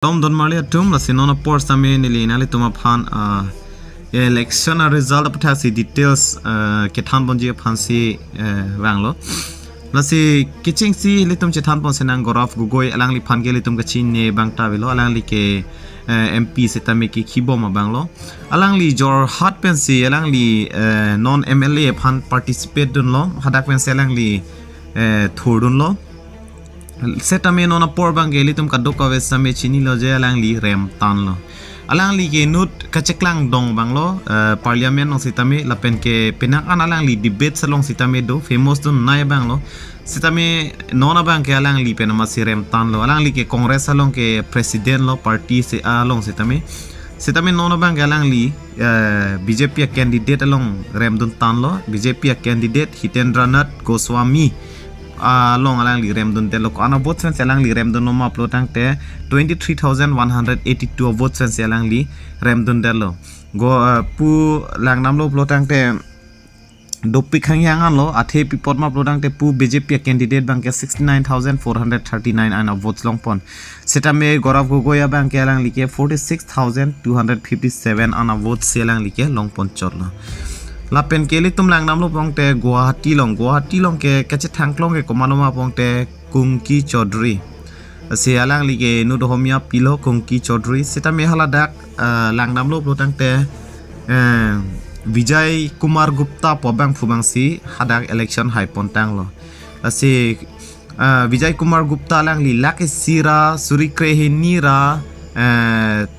Tom don Malia tum la sinona por same nili nali tuma phan election result apatha si details ke than bonji phansi wanglo la si kitching si litum che than pon senang Gourav Gogoi alang li phan ke litum ka chin ne bangta velo alang li ke MP setame ki khibom banglo alang li jor hat pen si alang li non MLA phan participate dun lo hadak pen se alang li thurdun lo setame nona por bangeli tum kadok ka vesame chini lo je alang li rem tan lo alang li ke nut kacheklang dong banglo parliament nong sitame lapen ke penak an alang li debate salong sitame do famous dun nai banglo sitame nona bang ke alang li penama si rem tan lo alang li ke congress salong ke president lo party se along sitame nona bang ke alang li BJP candidate along rem dun tan lo BJP candidate Hitendranath Goswami long alang li rem dun te lok ana vote sen alang li rem dun no ma upload tang te 23,182 vote sen alang li rem dun de lo go pu lang nam lo upload tang te dopi khang yang an lo athe pipot ma upload tang te pu BJP candidate bang ke 69,439 ana votes long pon seta me Gourav Gogoi bang ke alang li ke 46,257 ana votes se alang li ke long pon chot lo lapen keli tum lang nam lo pongte Guwahati long ke kache thangklong ke komanoma pongte Kungki Chaudhary se alang li ke nu dohomia pilo Kungki Chaudhary seta me hala dak lang nam lo plotang te Vijay Kumar Gupta pobang phubangsi hadak election hai pontang lo se Vijay Kumar Gupta lang li lak sira surikrehinira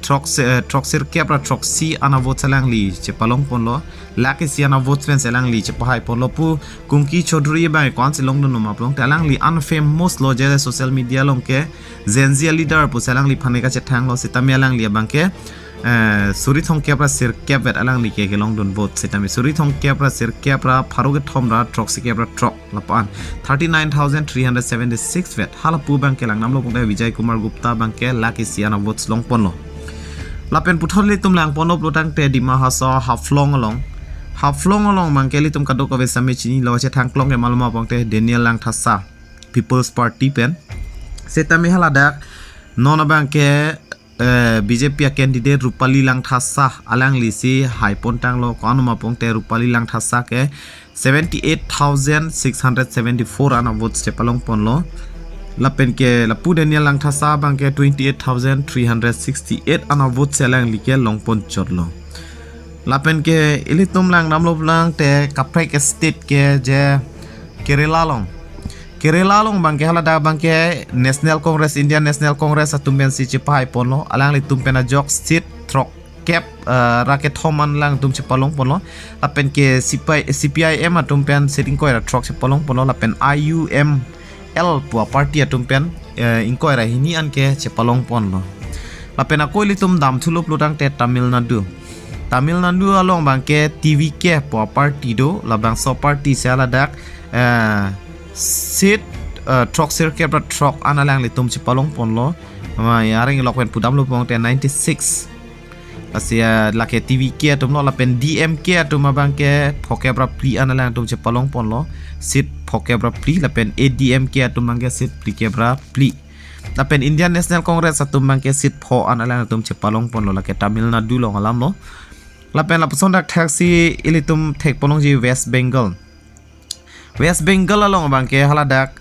troxer kepra troxi ana vote salang li che palong pon lo laki si ana vote fen salang li che pahai pon lo pu Kungki Chaudhary ba kon silong no ma plong talang li unfamous lo je social media long ke zenzia leader pu salang li phane ka che thang lo sitame alang li bang ke suri thong kepra sir kepet alang li ke long don vote sitame suri thong kepra sir kepra pharuge thomra troxi kepra trok lapan 39,376 vet hala pu bang ke lang nam lo pong Vijay Kumar Gupta bang ke laki si ana votes long pon lo lapen putholi tum lang ponop lotang te dima hasa haflong along mangkeli tum kadok ave same chini lo che thangklong ke maluma pongte Daniel lang thasa People's Party pen setame hala dak nona bangke BJP candidate Rupali lang thasa alang lisi hai pontang lo kanuma pongte Rupali lang thasa ke 78,674 ana votes che palong pon lo lapen ke lapu Daniel lang thasa bang ke 28,368 ana vote selang like longpon chotlo lapen ke ilitum lang namlo lang te kaprai ke state ke je Kerela long bang ke hala da bang ke National Congress Indian National Congress atumben si chipai ponlo alang li tumpena jok sit trok cap raket thoman lang tum che palong ponlo lapen ke CPIM atumpen sitting ko era trok che palong ponlo lapen IUM L pua party atumpen inkoira hini an ke chepalong pon lo lapen akoi litum dam thulup lutang te Tamil Nadu along bang ke TV ke pua party do labang so party sala dak sit truck circuit truck analang litum chepalong pon lo yaring lokwen pudam lu pong te 96 asia lake TV ke tum lo lapen DM ke tum bang ke phoke bra pli analang tum chepalong pon lo sit phoke bra pli lapen ADM ke tum bang ke sit pli ke bra pli lapen Indian National Congress atum bang ke sit pho analang tum chepalong pon lo lake Tamil Nadu long alam lo lapen lapson dak taxi ilitum thek ponong ji West Bengal along bang ke haladak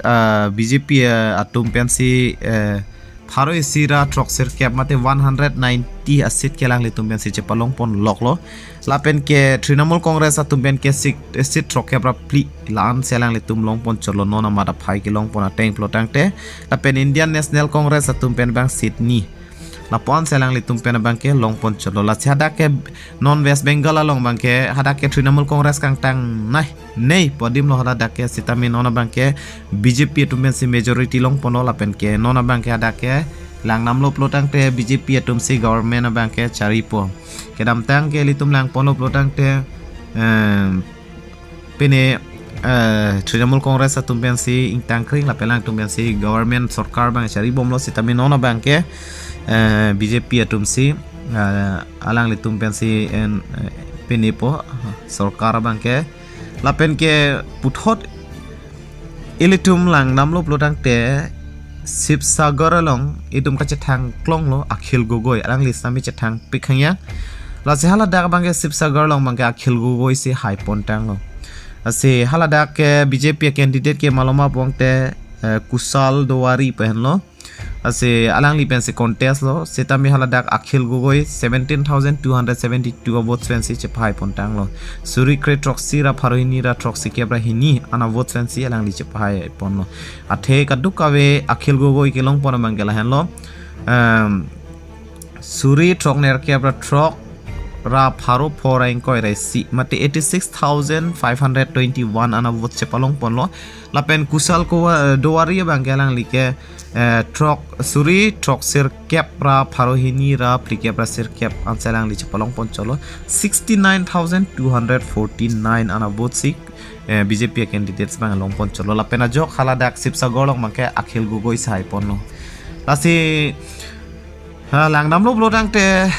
BJP atum pensi Pharo sira troxer cap mate 190 asit kelang litum ben si chepalong pon loklo lapen ke Trinamool Congress atum ben ke sit troxer pra pli lan selang litum long pon cholo nona mata phai ke long pon ateng plotang te lapen Indian National Congress atum ben bang Sydney lapon selang litum pen bang ke long pon cholo la chada ke non West Bengal along bang ke hada ke Trinamool Congress kang tang nei podim lo hada ke sitamin ona bang ke BJP atum ben si majority long pon lapen ke nona bang ke hada ke lang nam lo plotang te BJP atum si government bang ke charipo ke dam tang ke litum lang pon lo plotang te pene Trinamool Congress atum ben si ingtang kring lapen lang tum ben si government sarkar bang chari bom lo sitamin ona bang ke BJP atum si alang litum ben si penipo sarkar bang ke lapen ke puthot ilitum lang nam lo plotang te Sipsagar long idum ka chetang klong lo Akhil Gogoi alang li sami chetang pikhangya la se haladak bangke Sipsagar long bangke Akhil Gogoi se hai pontang lo ase haladak ke BJP candidate ke maloma bongte kusal dowari pen lo ase alang li pen se contest lo setami haladak Akhil Gogoi 17,272 votes fancy che hai pontang lo suri kre troxy ra pharohini ra troxy kebra hini ana votes fancy alang li che hai pon lo athe kadukawe Akhil Gogoi ke long pon mangela hen lo suri trokner kebra trok ra pharo forain koi rai si mate 86,521 ana vote che palong pon lo lapen kusal ko dowari bangkelang like trok suri trok sir cap ra pharohini ra prikep ra sir cap anselang li che palong pon cholo 69,249 ana vote sik BJP candidates bang long pon cholo lapen ajok haladak Sipsagar long mangke Akhil Gogoi sai pon lo lasi langnam lo blodang te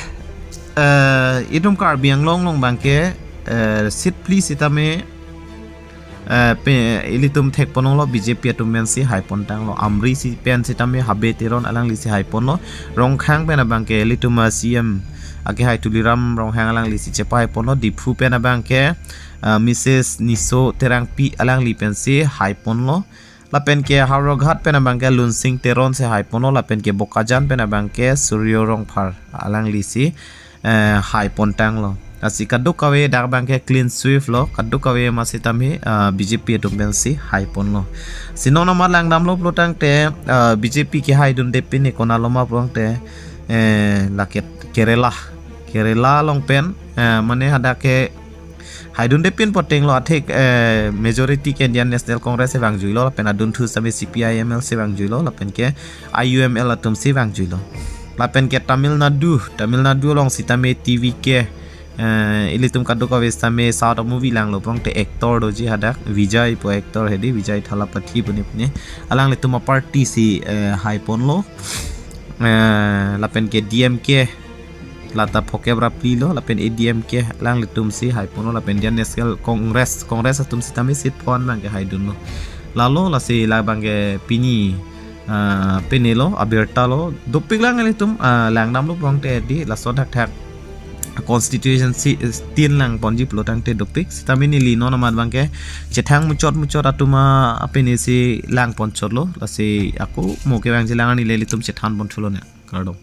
idum kar biang long bangke sit please itame ilitum thek ponong lo BJP atum men si hai pontang lo amri si pen sitame habe teron alang li si hai pon lo rongkhang pena bangke ilitum CM ake hai tuliram ronghang alang li si chepai pon lo diphu pena bangke Mrs Niso terang pi alang li pen si hai pon lo lapen ke haroghat pena bangke lunsing teron se hai pon lo lapen ke bokajan pena bangke suryo rongphar alang li si hai pontang lo asi kadukawe dak bangke clean swift lo kadukawe masitami BJP dombensi hai pon lo sinona malang namlo plotang te BJP ki hai dun depin ekona loma prong te laket Kerela long pen mane hadake hai dun depin poteng lo athek majority ke Indian National Congress bang juilo pen adun thu sami CPIML se bang juilo lapen ke IUML atum se bang juilo lapen ke Tamil Nadu long sitame TV ke ilitum kadukawe sitame South movie lang lo prong te actor doji hadak Vijay po actor hedi Vijay Thalapathy pune alang lituma party si hai pon lo lapen ke DMK lata phokebra plilo lapen ADMK alang litum si hai pon lo lapen Indian National Congress atum sitame sit pon bang ke hai dun lo lalo lasi la bang ke pini penelo aberta lo dopik lang litum langnam lo prong te di lason thak constitution si tin lang ponji plotang te dopik sitamini lino namad bangke chethang muchot atuma apeni si lang ponchot lo lasi aku moke bang jilang ani lelitum chethan ponchulo ne kardom